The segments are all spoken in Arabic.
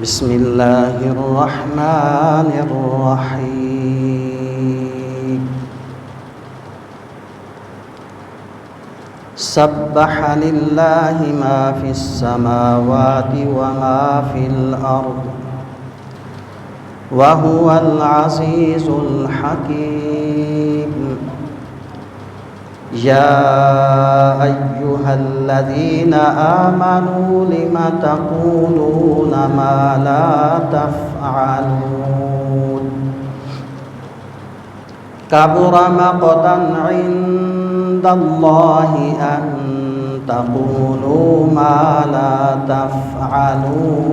بسم الله الرحمن الرحيم سبح لله ما في السماوات وما في الأرض وهو العزيز الحكيم يا أيها الذين آمنوا لم تقولون ما لا تفعلون كبر مقتا عند الله أن تقولوا ما لا تفعلون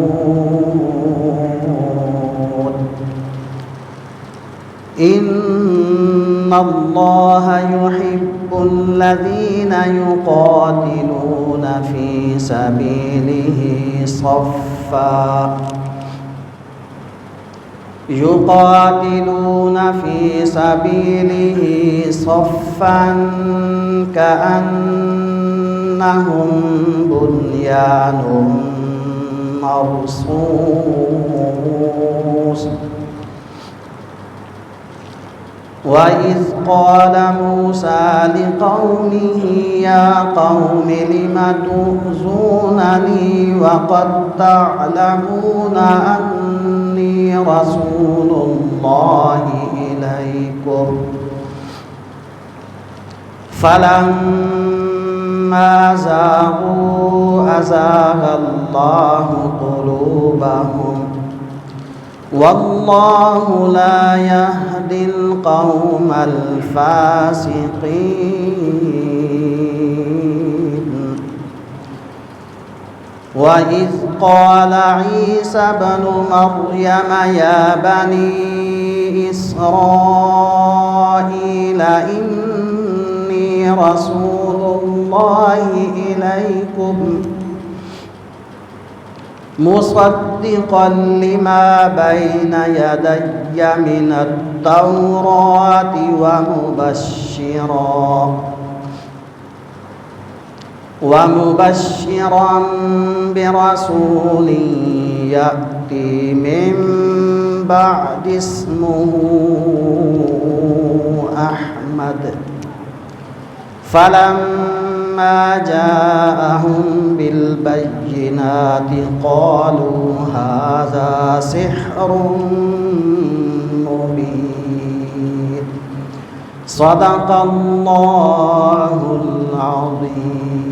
إن الله يحب الذين يقاتلون في سبيله صفا كأنهم بنيان مرصوص وإذ قال موسى لقومه يا قوم لم تؤذونني وقد تعلمون أني رسول الله إليكم فلما زاغوا أزاغ الله قلوبهم والله لا يهدي القوم الفاسقين وإذ قال عيسى ابن مريم يا بني إسرائيل إني رسول الله إليكم مصدقا لما بين يدي من التوراة ومبشرا برسول يأتي من بعد اسمه أحمد فلما جاءهم بالبينات قالوا هذا سحر مبين صدق الله العظيم.